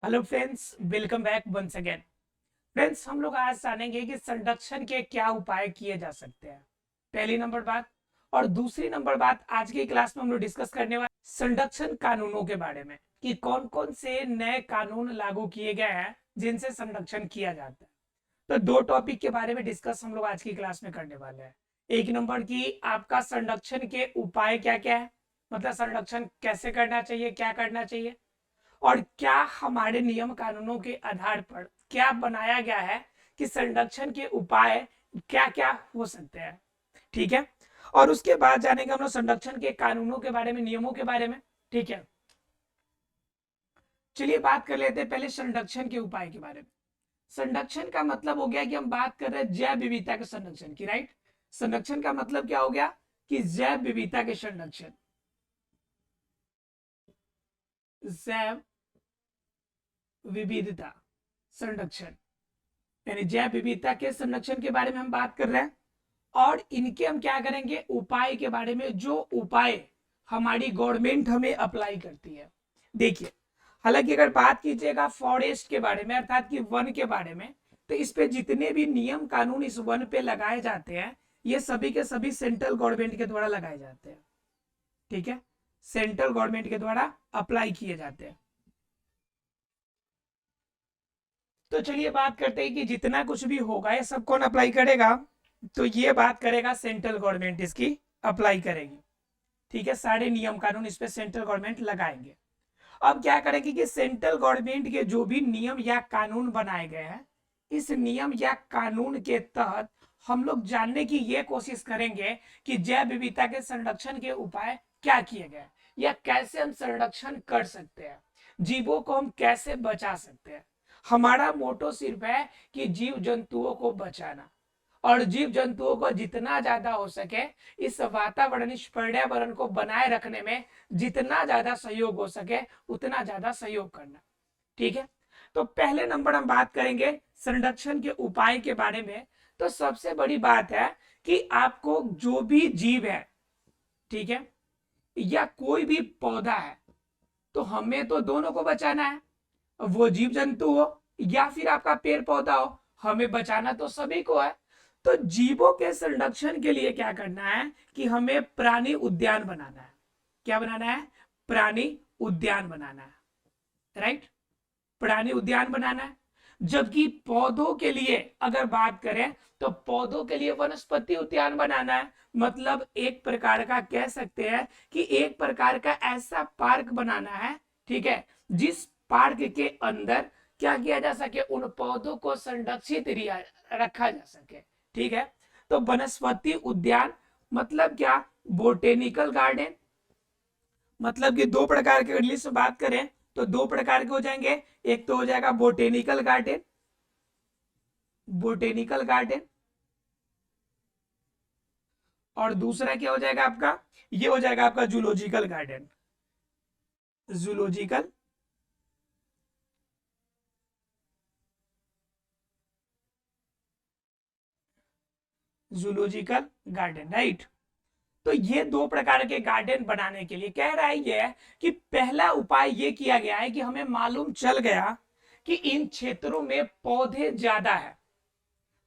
Hello friends, welcome back once again. Friends, हम लोग आज जानेंगे कि संरक्षण के क्या उपाय किए जा सकते हैं, पहली नंबर बात। और दूसरी नंबर बात, आज की क्लास में हम लोग डिस्कस करने वाले संरक्षण कानूनों के बारे में कि कौन कौन से नए कानून लागू किए गए हैं जिनसे संरक्षण किया जाता है। तो दो टॉपिक के बारे में डिस्कस हम लोग आज की क्लास में करने वाले हैं। एक नंबर की आपका संरक्षण के उपाय क्या क्या है, मतलब संरक्षण कैसे करना चाहिए, क्या करना चाहिए, और क्या हमारे नियम कानूनों के आधार पर क्या बनाया गया है कि संरक्षण के उपाय क्या क्या हो सकते हैं। ठीक है। और उसके बाद जानेंगे हम लोग संरक्षण के कानूनों के बारे में, नियमों के बारे में। ठीक है, चलिए बात कर लेते हैं पहले संरक्षण के उपाय के बारे में। संरक्षण का मतलब हो गया कि हम बात कर रहे हैं जैव विविधता के संरक्षण की, राइट। संरक्षण का मतलब क्या हो गया कि जैव विविधता के संरक्षण, जैव विविधता संरक्षण, यानी जैव विविधता के संरक्षण के बारे में हम बात कर रहे हैं। और इनके हम क्या करेंगे, उपाय के बारे में, जो उपाय हमारी गवर्नमेंट हमें अप्लाई करती है। देखिए, हालांकि अगर बात कीजिएगा फॉरेस्ट के बारे में, अर्थात कि वन के बारे में, तो इस पे जितने भी नियम कानून इस वन पे लगाए जाते हैं, ये सभी के सभी सेंट्रल गवर्नमेंट के द्वारा लगाए जाते हैं। ठीक है, सेंट्रल गवर्नमेंट के द्वारा अप्लाई किए जाते हैं। तो चलिए बात करते हैं कि जितना कुछ भी होगा ये सब कौन अप्लाई करेगा, तो ये बात करेगा सेंट्रल गवर्नमेंट, इसकी अप्लाई करेगी। ठीक है, सारे नियम कानून इस पे सेंट्रल गवर्नमेंट लगाएंगे। अब क्या करेगी कि सेंट्रल गवर्नमेंट के जो भी नियम या कानून बनाए गए हैं, इस नियम या कानून के तहत हम लोग जानने की ये कोशिश करेंगे कि जैव विविधता के संरक्षण के उपाय क्या किए गए या कैसे हम संरक्षण कर सकते हैं, जीवों को हम कैसे बचा सकते हैं। हमारा मोटो सिर्फ है कि जीव जंतुओं को बचाना, और जीव जंतुओं को जितना ज्यादा हो सके इस वातावरण, इस पर्यावरण को बनाए रखने में जितना ज्यादा सहयोग हो सके उतना ज्यादा सहयोग करना। ठीक है, तो पहले नंबर हम बात करेंगे संरक्षण के उपाय के बारे में। तो सबसे बड़ी बात है कि आपको जो भी जीव है, ठीक है, या कोई भी पौधा है, तो हमें तो दोनों को बचाना है, वो जीव जंतु हो या फिर आपका पेड़ पौधा हो, हमें बचाना तो सभी को है। तो जीवों के संरक्षण के लिए क्या करना है कि हमें प्राणी उद्यान बनाना है। क्या बनाना है? प्राणी उद्यान बनाना है, राइट। प्राणी उद्यान बनाना है। जबकि पौधों के लिए अगर बात करें तो पौधों के लिए वनस्पति उद्यान बनाना है। मतलब एक प्रकार का कह सकते हैं कि एक प्रकार का ऐसा पार्क बनाना है, ठीक है, जिस पार्क के अंदर क्या किया जा सके, उन पौधों को संरक्षित रखा जा सके। ठीक है, तो वनस्पति उद्यान मतलब क्या, बोटेनिकल गार्डन। मतलब कि दो प्रकार के इंग्लिश में बात करें तो दो प्रकार के हो जाएंगे। एक तो हो जाएगा बोटेनिकल गार्डन, बोटेनिकल गार्डन, और दूसरा क्या हो जाएगा आपका, ये हो जाएगा आपका zoological garden, zoological zoological garden, right. तो ये दो प्रकार के गार्डन बनाने के लिए कह रहा है ये कि पहला उपाय ये किया गया है कि हमें मालूम चल गया कि इन क्षेत्रों में पौधे ज्यादा है,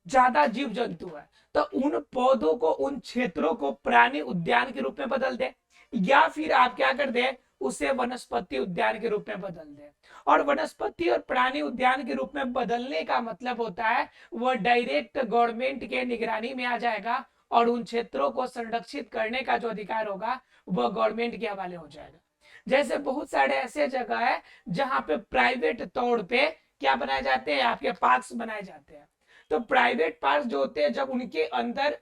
ज्यादा जीव जंतु है, तो उन पौधों को, उन क्षेत्रों को प्राणी उद्यान के रूप में बदल दे, या फिर आप क्या कर दे, उसे वनस्पति उद्यान के रूप में बदल दे। और वनस्पति और प्राणी उद्यान के रूप में बदलने का मतलब होता है वह डायरेक्ट गवर्नमेंट के निगरानी में आ जाएगा, और उन क्षेत्रों को संरक्षित करने का जो अधिकार होगा वह गवर्नमेंट के हवाले हो जाएगा। जैसे बहुत सारे ऐसे जगह है जहां पे प्राइवेट तौर पे क्या बनाए जाते हैं, आपके पार्क्स बनाए जाते हैं। तो प्राइवेट पार्क जो होते हैं, जब उनके अंदर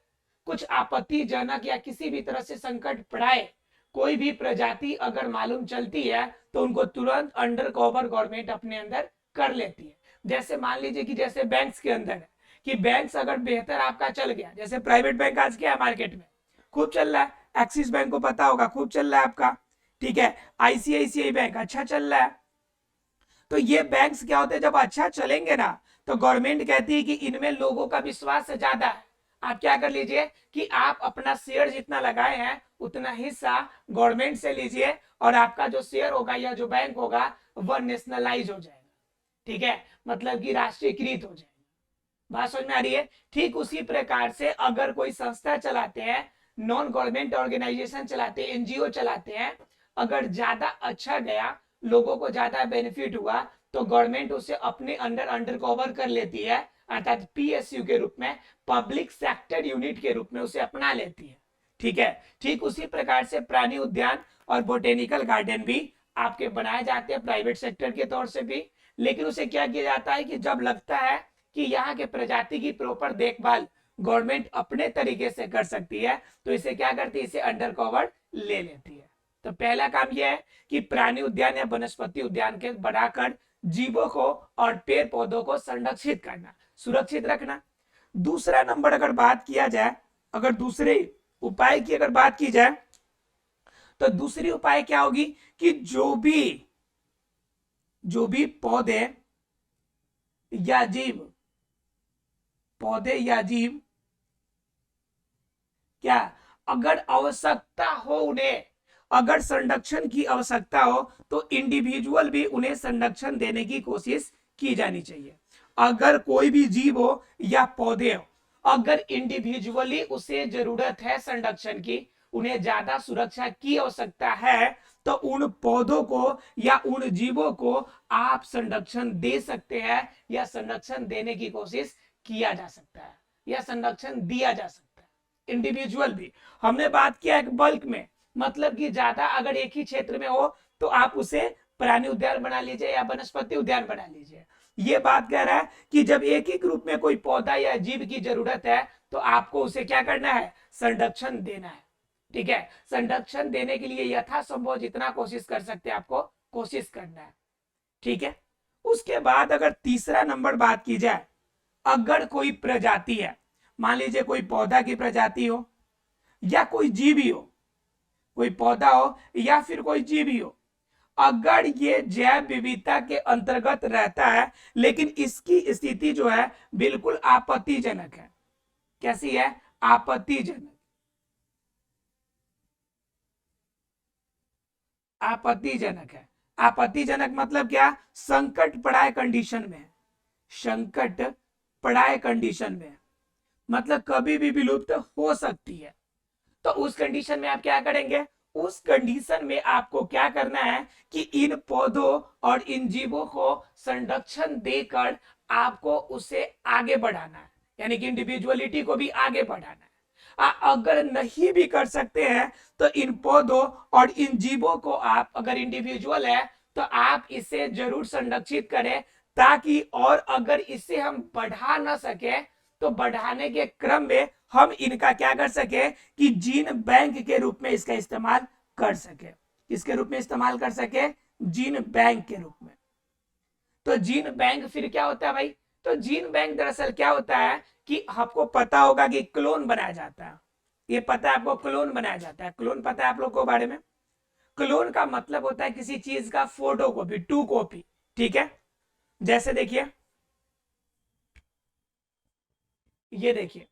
कुछ आपत्तिजनक या किसी भी तरह से संकट पड़ाए, कोई भी प्रजाति अगर मालूम चलती है, तो उनको तुरंत अंडर कवर गवर्नमेंट अपने अंदर कर लेती है। जैसे मान लीजिए कि जैसे बैंक्स के अंदर है कि बैंक्स अगर बेहतर आपका चल गया, जैसे प्राइवेट बैंक आज क्या है मार्केट में खूब चल रहा है, एक्सिस बैंक को पता होगा खूब चल रहा है आपका, ठीक है, आईसीआईसीआई बैंक अच्छा चल रहा है। तो ये बैंक्स क्या होते हैं, जब अच्छा चलेंगे ना, तो गवर्नमेंट कहती है कि इनमें लोगों का विश्वास ज्यादा है, आप क्या कर लीजिए कि आप अपना शेयर जितना लगाए हैं उतना हिस्सा गवर्नमेंट से लीजिए, और आपका जो शेयर होगा या जो बैंक होगा वह नेशनलाइज हो जाएगा। ठीक है, मतलब कि राष्ट्रीयकृत हो जाएगा। बात समझ में आ रही है? ठीक उसी प्रकार से अगर कोई संस्था चलाते हैं, नॉन गवर्नमेंट ऑर्गेनाइजेशन चलाते हैं, एनजीओ चलाते हैं, अगर ज्यादा अच्छा गया, लोगों को ज्यादा बेनिफिट हुआ, तो गवर्नमेंट उसे अपने अंडर कवर कर लेती है, अर्थात पीएसयू के रूप में, पब्लिक सेक्टर यूनिट के रूप में उसे अपना लेती है। ठीक है, ठीक उसी प्रकार से प्राणी उद्यान और बोटेनिकल गार्डन भी आपके बनाए जाते हैं प्राइवेट सेक्टर के तौर से भी, लेकिन उसे क्या किया जाता है कि जब लगता है कि यहाँ के प्रजाति की प्रॉपर देखभाल गवर्नमेंट अपने तरीके से कर सकती है, तो इसे क्या करती है, इसे अंडर कवर ले लेती है। तो पहला काम यह है कि प्राणी उद्यान या वनस्पति उद्यान के बढ़ाकर जीवों को और पेड़ पौधों को संरक्षित करना, सुरक्षित रखना। दूसरा नंबर अगर बात किया जाए, अगर दूसरे उपाय की अगर बात की जाए, तो दूसरी उपाय क्या होगी कि जो भी पौधे या जीव, पौधे या जीव क्या, अगर आवश्यकता हो उन्हें, अगर संरक्षण की आवश्यकता हो, तो इंडिविजुअल भी उन्हें संरक्षण देने की कोशिश की जानी चाहिए। अगर कोई भी जीव हो या पौधे हो, अगर इंडिविजुअली उसे जरूरत है संरक्षण की, उन्हें ज्यादा सुरक्षा की आवश्यकता है, तो उन पौधों को या उन जीवों को आप संरक्षण दे सकते हैं, या संरक्षण देने की कोशिश किया जा सकता है, या संरक्षण दिया जा सकता है। इंडिविजुअल भी हमने बात किया एक बल्क में, मतलब कि ज्यादा अगर एक ही क्षेत्र में हो तो आप उसे प्राणी उद्यान बना लीजिए या वनस्पति उद्यान बना लीजिए। ये बात कह रहा है कि जब एक ही ग्रुप में कोई पौधा या जीव की जरूरत है, तो आपको उसे क्या करना है, संरक्षण देना है। ठीक है, संरक्षण देने के लिए यथासंभव जितना कोशिश कर सकते हैं आपको कोशिश करना है। ठीक है, उसके बाद अगर तीसरा नंबर बात की जाए, अगर कोई प्रजाति है, मान लीजिए कोई पौधा की प्रजाति हो या कोई जीव ही हो, कोई पौधा हो या फिर कोई जीव ही हो, अगर ये जैव विविधता के अंतर्गत रहता है, लेकिन इसकी स्थिति जो है बिल्कुल आपत्तिजनक है। कैसी है, आपत्तिजनक। आपत्तिजनक है। आपत्तिजनक मतलब क्या, संकट पड़ाए कंडीशन में, संकट पड़ाए कंडीशन में, मतलब कभी भी विलुप्त हो सकती है। तो उस कंडीशन में आप क्या करेंगे, उस कंडीशन में आपको क्या करना है कि इन पौधों और इन जीवों को संरक्षण देकर आपको उसे आगे बढ़ाना है, यानी कि इंडिविजुअलिटी को भी आगे बढ़ाना है। अगर नहीं भी कर सकते हैं, तो इन पौधों और इन जीवों को आप, अगर इंडिविजुअल है तो आप इसे जरूर संरक्षित करें, ताकि और अगर इसे हम बढ़ा ना सके, तो बढ़ाने के क्रम में हम इनका क्या कर सके कि जीन बैंक के रूप में इसका इस्तेमाल कर सके। किसके रूप में इस्तेमाल कर सके, जीन बैंक के रूप में। तो जीन बैंक फिर क्या होता है भाई, तो जीन बैंक दरअसल क्या होता है कि आपको पता होगा कि क्लोन बनाया जाता है, ये पता है आपको, क्लोन बनाया जाता है। क्लोन पता है आप लोग को बारे में? क्लोन का मतलब होता है किसी चीज का फोटो कॉपी, टू कॉपी। ठीक है, जैसे देखिए, ये देखिए,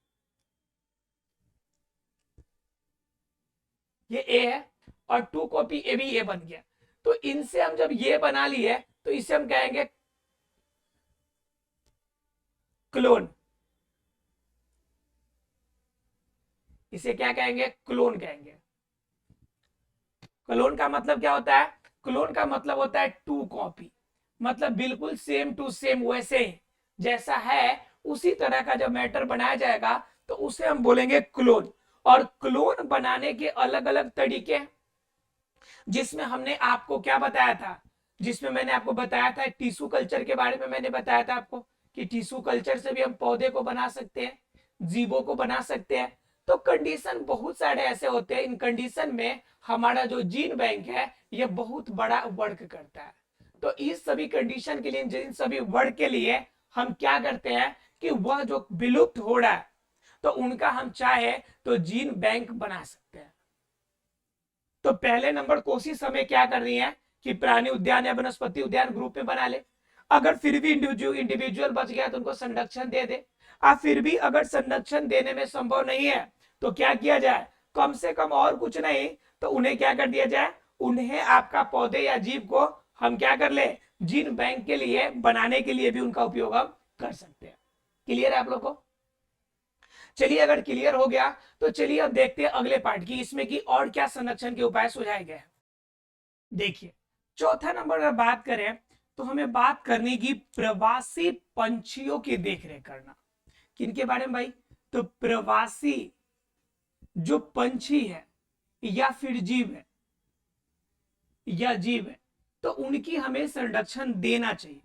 ये ए है और टू कॉपी ए भी ए बन गया। तो इनसे हम जब ये बना लिए, तो इसे हम कहेंगे क्लोन। इसे क्या कहेंगे, क्लोन कहेंगे। क्लोन का मतलब क्या होता है, क्लोन का मतलब होता है टू कॉपी, मतलब बिल्कुल सेम टू सेम, वैसे ही जैसा है उसी तरह का जब मैटर बनाया जाएगा, तो उसे हम बोलेंगे क्लोन। और क्लोन बनाने के अलग अलग तरीके, जिसमें हमने आपको क्या बताया था, जिसमें मैंने आपको बताया था टिश्यू कल्चर के बारे में, मैंने बताया था आपको कि टिश्यू कल्चर से भी हम पौधे को बना सकते हैं, जीवों को बना सकते हैं। तो कंडीशन बहुत सारे ऐसे होते हैं, इन कंडीशन में हमारा जो जीन बैंक है ये बहुत बड़ा वर्क करता है। तो इस सभी कंडीशन के लिए, जिन सभी वर्क के लिए हम क्या करते हैं कि वह जो विलुप्त हो रहा है, तो उनका हम चाहे तो जीन बैंक बना सकते हैं। तो पहले नंबर कोशिश हमें क्या करनी है कि प्राणी उद्यान या वनस्पति उद्यान ग्रुप में बना ले। अगर फिर भी इंडिविजुअल बच गया तो उनको संरक्षण दे दे। फिर भी अगर संरक्षण देने में संभव नहीं है, तो क्या किया जाए, कम से कम और कुछ नहीं तो उन्हें क्या कर दिया जाए, उन्हें आपका पौधे या जीव को हम क्या कर ले, जीन बैंक के लिए बनाने के लिए भी उनका उपयोग हम कर सकते हैं। क्लियर है आप लोग को? चलिए अगर क्लियर हो गया तो चलिए अब देखते हैं अगले पार्ट की, इसमें कि और क्या संरक्षण के उपाय सुझाए गए हैं। देखिए चौथा नंबर अगर बात करें तो हमें बात करनी की प्रवासी पंछियों की देखरेख करना। किनके बारे में भाई? तो प्रवासी जो पंछी है या फिर जीव है तो उनकी हमें संरक्षण देना चाहिए।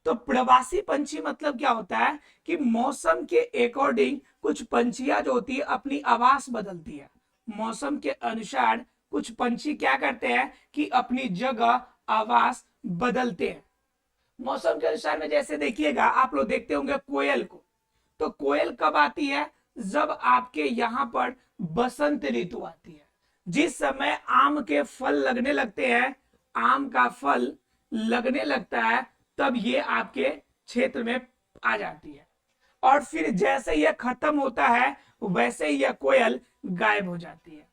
तो प्रवासी पंछी मतलब क्या होता है कि मौसम के अकॉर्डिंग कुछ पंछियां जो होती है अपनी आवास बदलती है। मौसम के अनुसार कुछ पंछी क्या करते हैं कि अपनी जगह आवास बदलते हैं। मौसम के अनुसार में जैसे देखिएगा आप लोग देखते होंगे कोयल को, तो कोयल कब आती है? जब आपके यहाँ पर बसंत ऋतु आती है, जिस समय आम के फल लगने लगते हैं, आम का फल लगने लगता है, तब ये आपके क्षेत्र में आ जाती है। और फिर जैसे यह खत्म होता है वैसे ही यह कोयल गायब हो जाती है।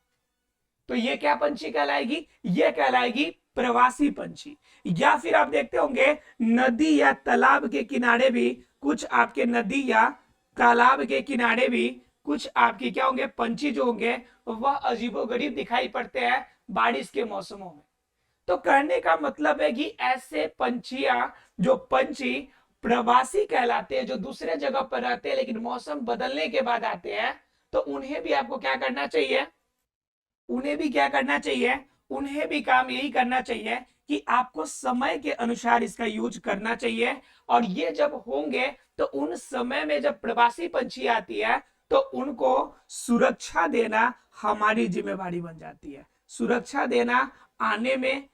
तो ये क्या पंछी कहलाएगी? ये कहलाएगी प्रवासी पंछी। या फिर आप देखते होंगे नदी या तालाब के किनारे भी कुछ आपके नदी या तालाब के किनारे भी कुछ आपके क्या होंगे पंछी जो होंगे वह अजीबोगरीब दिखाई पड़ते हैं बारिश के मौसमों में। तो कहने का मतलब है कि ऐसे पंछियां जो पंछी प्रवासी कहलाते हैं, जो दूसरे जगह पर रहते हैं लेकिन मौसम बदलने के बाद आते हैं, तो उन्हें भी आपको क्या करना चाहिए? उन्हें भी क्या करना चाहिए? उन्हें भी काम यही करना चाहिए कि आपको समय के अनुसार इसका यूज करना चाहिए। और ये जब होंगे तो उन समय में जब प्रवासी पंछी आती है तो उनको सुरक्षा देना हमारी जिम्मेवारी बन जाती है। सुरक्षा देना आने में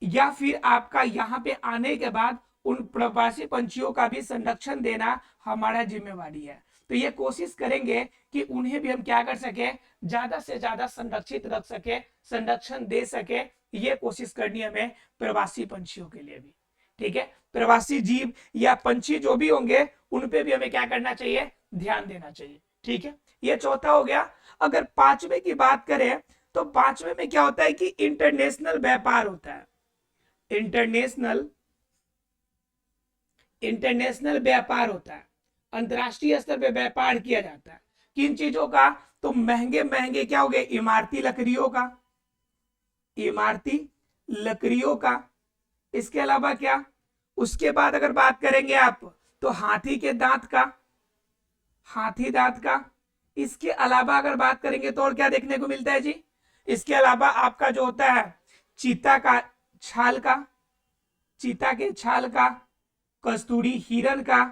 या फिर आपका यहाँ पे आने के बाद उन प्रवासी पंछियों का भी संरक्षण देना हमारा जिम्मेवारी है। तो ये कोशिश करेंगे कि उन्हें भी हम क्या कर सके, ज्यादा से ज्यादा संरक्षित रख सके, संरक्षण दे सके। ये कोशिश करनी है हमें प्रवासी पंछियों के लिए भी। ठीक है, प्रवासी जीव या पंछी जो भी होंगे उन पे भी हमें क्या करना चाहिए? ध्यान देना चाहिए। ठीक है, ये चौथा हो गया। अगर पांचवे की बात करें तो पांचवे में क्या होता है कि इंटरनेशनल व्यापार होता है। इंटरनेशनल व्यापार होता है, अंतरराष्ट्रीय स्तर पे व्यापार किया जाता है। किन चीजों का? तो महंगे महंगे क्या हो गए? इमारती लकड़ियों का, इमारती लकड़ियों का। इसके अलावा क्या? उसके बाद अगर बात करेंगे आप तो हाथी के दांत का, हाथी दांत का। इसके अलावा अगर बात करेंगे तो और क्या देखने को मिलता है जी? इसके अलावा आपका जो होता है चीता का छाल का, चीता के छाल का, कस्तूरी हिरण का,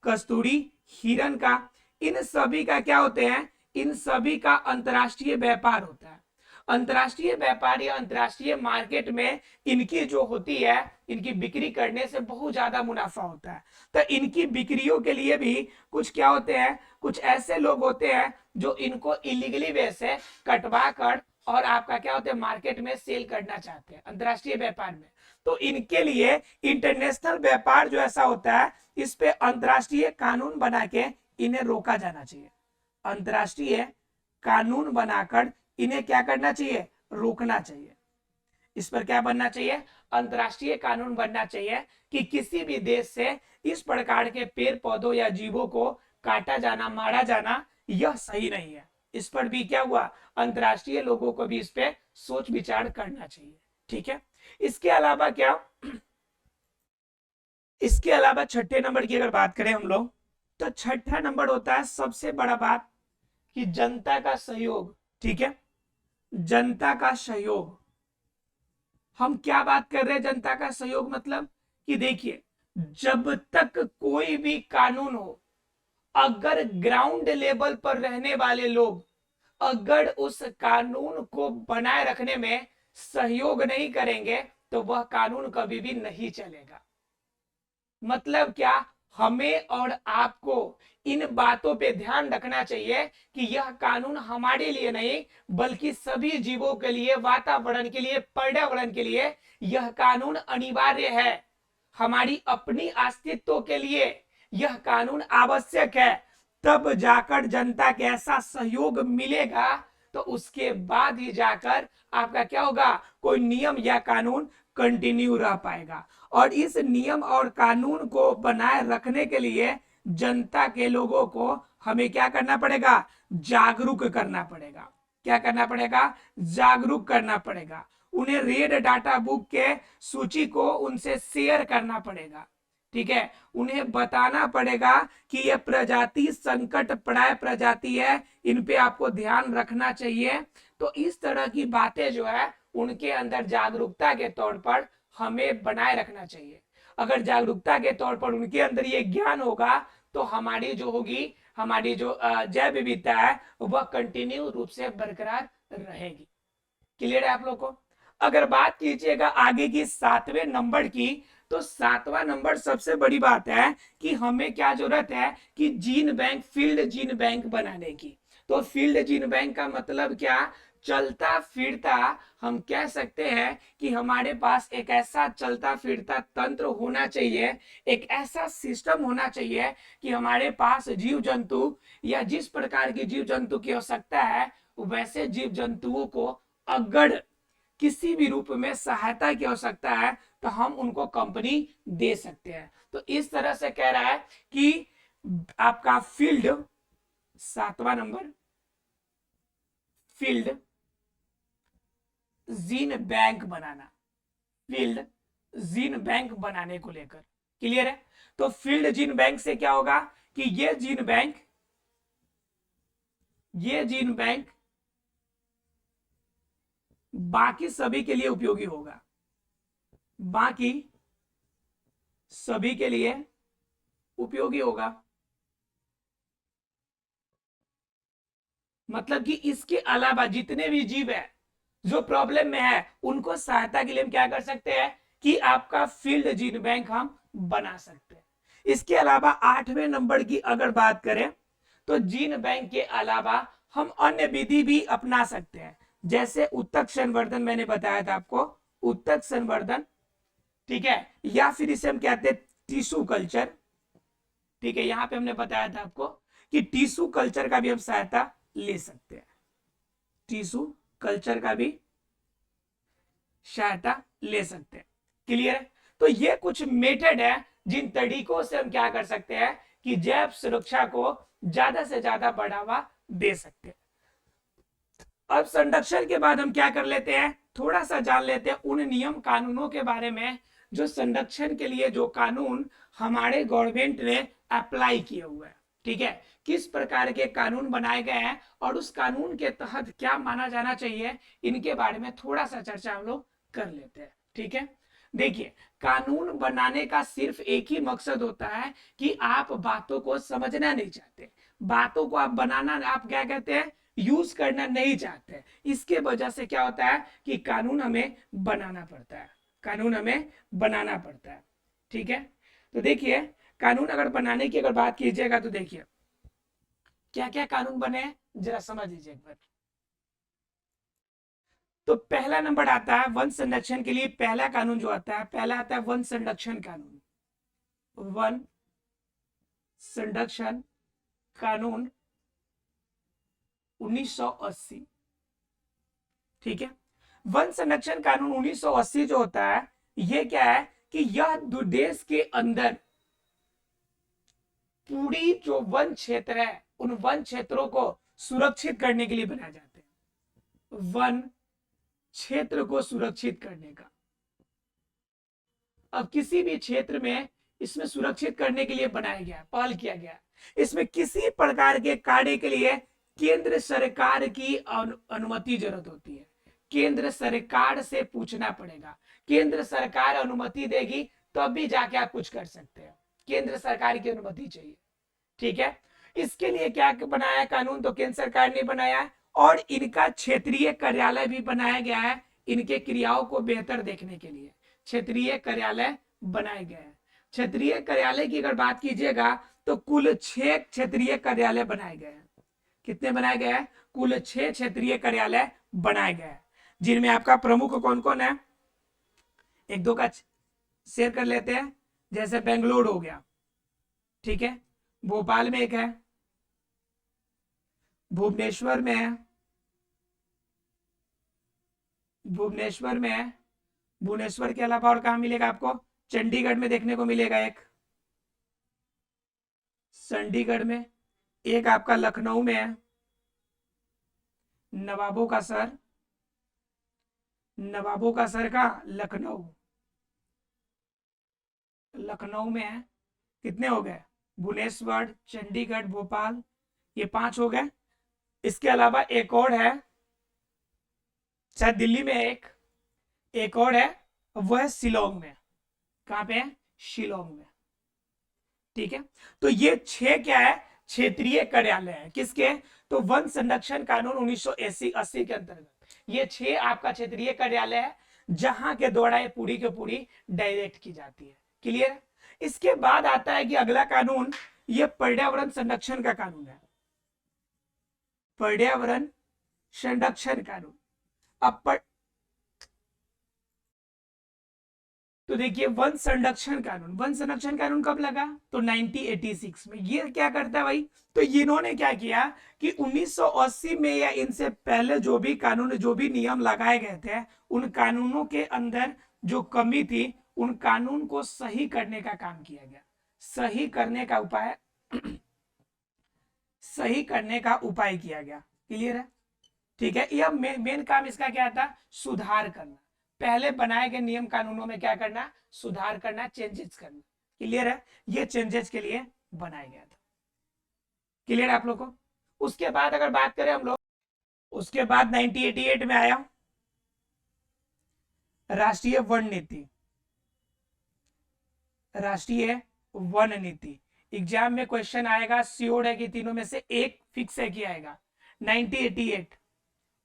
कस्तूरी हिरण का। इन सभी का क्या होते हैं? इन सभी का अंतरराष्ट्रीय व्यापार होता है। अंतरराष्ट्रीय व्यापार या अंतरराष्ट्रीय मार्केट में इनकी जो होती है, इनकी बिक्री करने से बहुत ज्यादा मुनाफा होता है। तो इनकी बिक्रियों के लिए भी कुछ क्या होते हैं? कुछ ऐसे लोग होते हैं जो इनको इलीगली वे से कटवा कर और आपका क्या होता है मार्केट में सेल करना चाहते हैं अंतरराष्ट्रीय व्यापार में। तो इनके लिए इंटरनेशनल व्यापार जो ऐसा होता है इस पे अंतरराष्ट्रीय कानून बना के इन्हें रोका जाना चाहिए। अंतरराष्ट्रीय कानून बनाकर इन्हें क्या करना चाहिए? रोकना चाहिए। इस पर क्या बनना चाहिए? अंतरराष्ट्रीय कानून बनना चाहिए कि किसी भी देश से इस प्रकार के पेड़ पौधों या जीवों को काटा जाना, मारा जाना यह सही नहीं है। इस पर भी क्या हुआ? अंतरराष्ट्रीय लोगों को भी इस पे सोच विचार करना चाहिए। ठीक है, इसके अलावा क्या? इसके अलावा छठे नंबर की अगर बात करें हम लोग तो छठा नंबर होता है सबसे बड़ा बात कि जनता का सहयोग। ठीक है, जनता का सहयोग। हम क्या बात कर रहे हैं? जनता का सहयोग मतलब कि देखिए जब तक कोई भी कानून हो, अगर ग्राउंड लेवल पर रहने वाले लोग अगर उस कानून को बनाए रखने में सहयोग नहीं करेंगे तो वह कानून कभी भी नहीं चलेगा। मतलब क्या? हमें और आपको इन बातों पे ध्यान रखना चाहिए कि यह कानून हमारे लिए नहीं बल्कि सभी जीवों के लिए, वातावरण के लिए, पर्यावरण के लिए यह कानून अनिवार्य है। हमारी अपनी अस्तित्व के लिए यह कानून आवश्यक है। तब जाकर जनता के ऐसा सहयोग मिलेगा तो उसके बाद ही जाकर आपका क्या होगा? कोई नियम या कानून कंटिन्यू रह पाएगा। और इस नियम और कानून को बनाए रखने के लिए जनता के लोगों को हमें क्या करना पड़ेगा, जागरूक करना पड़ेगा। क्या करना पड़ेगा, जागरूक करना पड़ेगा। उन्हें रेड डाटा बुक के सूची को उनसे शेयर करना पड़ेगा। ठीक है, उन्हें बताना पड़ेगा कि ये प्रजाति संकट प्राय प्रजाति है, इन पे आपको ध्यान रखना चाहिए। तो इस तरह की बातें जो है उनके अंदर जागरूकता के तौर पर हमें बनाए रखना चाहिए। अगर जागरूकता के तौर पर उनके अंदर ये ज्ञान होगा तो हमारी जो होगी, हमारी जो जैव विविधता है वह कंटिन्यू रूप से बरकरार रहेगी। क्लियर है आप लोग को। अगर बात कीजिएगा आगे की 7वें नंबर की, तो 7वां नंबर सबसे बड़ी बात है कि हमें क्या जरूरत है कि gene bank, field gene bank बनाने की। तो फील्ड जीन बैंक का मतलब क्या, चलता फिरता, हम कह सकते हैं कि हमारे पास एक ऐसा चलता फिरता तंत्र होना चाहिए, एक ऐसा सिस्टम होना चाहिए कि हमारे पास जीव जंतु या जिस प्रकार की जीव जंतु की आवश्यकता है वैसे जीव जंतुओं को अगर किसी भी रूप में सहायता की आवश्यकता है तो हम उनको कंपनी दे सकते हैं। तो इस तरह से कह रहा है कि आपका फील्ड, 7वां नंबर, फील्ड जीन बैंक बनाना, फील्ड जीन बैंक बनाने को लेकर। क्लियर है। तो फील्ड जीन बैंक से क्या होगा कि ये जीन बैंक बाकी सभी के लिए उपयोगी होगा, बाकी सभी के लिए उपयोगी होगा। मतलब कि इसके अलावा जितने भी जीव है जो प्रॉब्लम में है उनको सहायता के लिए हम क्या कर सकते हैं कि आपका फील्ड जीन बैंक हम बना सकते हैं। इसके अलावा 8वें नंबर की अगर बात करें तो जीन बैंक के अलावा हम अन्य विधि भी अपना सकते हैं, जैसे उत्तक संवर्धन, मैंने बताया था आपको उत्तक संवर्धन। ठीक है, या फिर इसे हम कहते हैं टिश्यू कल्चर। ठीक है, यहां पे हमने बताया था आपको कि टिश्यू कल्चर का भी हम सहायता ले सकते हैं, टिश्यू कल्चर का भी सहायता ले सकते हैं। क्लियर है। तो ये कुछ मेथड है जिन तरीकों से हम क्या कर सकते हैं कि जैव सुरक्षा को ज्यादा से ज्यादा बढ़ावा दे सकते हैं। अब संरक्षण के बाद हम क्या कर लेते हैं, थोड़ा सा जान लेते हैं उन नियम कानूनों के बारे में जो संरक्षण के लिए जो कानून हमारे गवर्नमेंट ने अप्लाई किए हुए हैं। ठीक है, किस प्रकार के कानून बनाए गए हैं और उस कानून के तहत क्या माना जाना चाहिए, इनके बारे में थोड़ा सा चर्चा हम लोग कर लेते हैं। ठीक है, देखिए कानून बनाने का सिर्फ एक ही मकसद होता है कि आप बातों को समझना नहीं चाहते, बातों को आप बनाना, आप क्या कहते हैं, यूज करना नहीं चाहते। इसके वजह से क्या होता है कि कानून हमें बनाना पड़ता है, कानून हमें बनाना पड़ता है। ठीक है, तो देखिए कानून अगर बनाने की अगर बात कीजिएगा तो देखिए क्या क्या कानून बने जरा समझ लीजिए एक बार। तो पहला नंबर आता है वन संरक्षण के लिए, पहला कानून जो आता है, पहला आता है वन संरक्षण कानून, वन संरक्षण कानून 1980। ठीक है, वन संरक्षण कानून 1980 जो होता है ये क्या है कि यह देश के अंदर पूरी जो वन क्षेत्र है उन वन क्षेत्रों को सुरक्षित करने के लिए बनाए जाते हैं, वन क्षेत्र को सुरक्षित करने का। अब किसी भी क्षेत्र में इसमें सुरक्षित करने के लिए बनाया गया, पहल किया गया, इसमें किसी प्रकार के कार्य के लिए केंद्र सरकार की अनुमति जरूरत होती है, केंद्र सरकार से पूछना पड़ेगा, केंद्र सरकार अनुमति देगी तब भी जाके आप कुछ कर सकते हैं, केंद्र सरकार की अनुमति चाहिए। ठीक है, इसके लिए क्या बनाया है कानून, तो केंद्र सरकार ने बनाया है और इनका क्षेत्रीय कार्यालय भी बनाया गया है, इनके क्रियाओं को बेहतर देखने के लिए क्षेत्रीय कार्यालय बनाए गए हैं। क्षेत्रीय कार्यालय की अगर बात कीजिएगा तो कुल 6 क्षेत्रीय कार्यालय बनाए गए हैं। कितने बनाए गए हैं, कुल 6 क्षेत्रीय कार्यालय बनाए गए हैं, जिनमें आपका प्रमुख कौन कौन है, एक दो का शेयर कर लेते हैं, जैसे बेंगलोर हो गया, ठीक है, भोपाल में एक है, भुवनेश्वर में है, भुवनेश्वर में है, भुवनेश्वर के अलावा और कहाँ मिलेगा आपको? चंडीगढ़ में देखने को मिलेगा एक, चंडीगढ़ में, एक आपका लखनऊ में है, नवाबों का सर, नवाबों का सर का लखनऊ, लखनऊ में है। कितने हो गए? भुवनेश्वर, चंडीगढ़, भोपाल, ये 5 हो गए। इसके अलावा एक और है, शायद दिल्ली में एक और है, वो है शिलोंग में। कहां पे है? शिलोंग में। ठीक है, तो ये 6 क्या है? क्षेत्रीय कार्यालय है। किसके? तो वन संरक्षण कानून 1980 के अंतर्गत ये 6 आपका क्षेत्रीय कार्यालय है, जहां के द्वारा ये पूरी की पूरी डायरेक्ट की जाती है। क्लियर? इसके बाद आता है कि अगला कानून, ये पर्यावरण संरक्षण का कानून है, पर्यावरण संरक्षण कानून। अब तो देखिए, वन संरक्षण कानून, वन संरक्षण कानून कब लगा? तो 1986 में। ये क्या करता है भाई? तो इन्होंने क्या किया कि 1980 में या इनसे पहले जो भी कानून, जो भी नियम लगाए गए थे, उन कानूनों के अंदर जो कमी थी, उन कानून को सही करने का काम किया गया, सही करने का उपाय सही करने का उपाय किया गया। क्लियर है? ठीक है, यह मेन काम इसका क्या था? सुधार करना, पहले बनाए गए नियम कानूनों में क्या करना? सुधार करना, चेंजेस करना। क्लियर है? ये चेंजेस के लिए बनाया गया था। क्लियर है आप लोग को? उसके बाद अगर बात करें हम लोग, उसके बाद 1988 में आया राष्ट्रीय वन नीति, राष्ट्रीय वन नीति। एग्जाम में क्वेश्चन आएगा, श्योर है कि तीनों में से एक फिक्स है कि आएगा, 1988,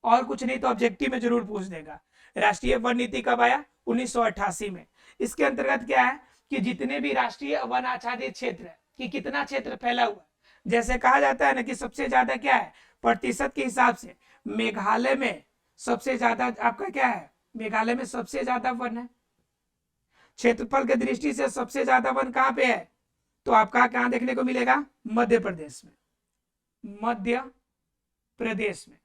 और कुछ नहीं तो ऑब्जेक्टिव में जरूर पूछ देगा। राष्ट्रीय वन नीति कब आया? 1988 में। इसके अंतर्गत क्या है कि जितने भी राष्ट्रीय वन आच्छादित क्षेत्र है, कि कितना क्षेत्र फैला हुआ है, जैसे कहा जाता है ना कि सबसे ज्यादा क्या है प्रतिशत के हिसाब से, मेघालय में सबसे ज्यादा आपका क्या है? मेघालय में सबसे ज्यादा वन है। क्षेत्रफल की दृष्टि से सबसे ज्यादा वन कहां पे है? तो आपका कहां देखने को मिलेगा? मध्य प्रदेश में, मध्य प्रदेश में।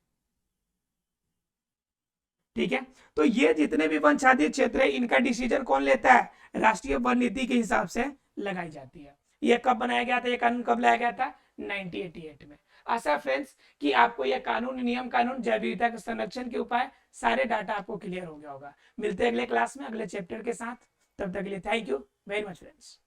ठीक है, तो ये जितने भी वन आच्छादित क्षेत्र है, इनका डिसीजन कौन लेता है? राष्ट्रीय वन नीति के हिसाब से लगाई जाती है। ये कब बनाया गया था? ये कानून कब लाया गया था? 1988 में। आशा फ्रेंड्स कि आपको यह कानून, नियम कानून, जैव विविधता के संरक्षण के उपाय, सारे डाटा आपको क्लियर हो गया होगा। मिलते हैं अगले क्लास में अगले चैप्टर के साथ। तब तक के लिए thank you very much friends.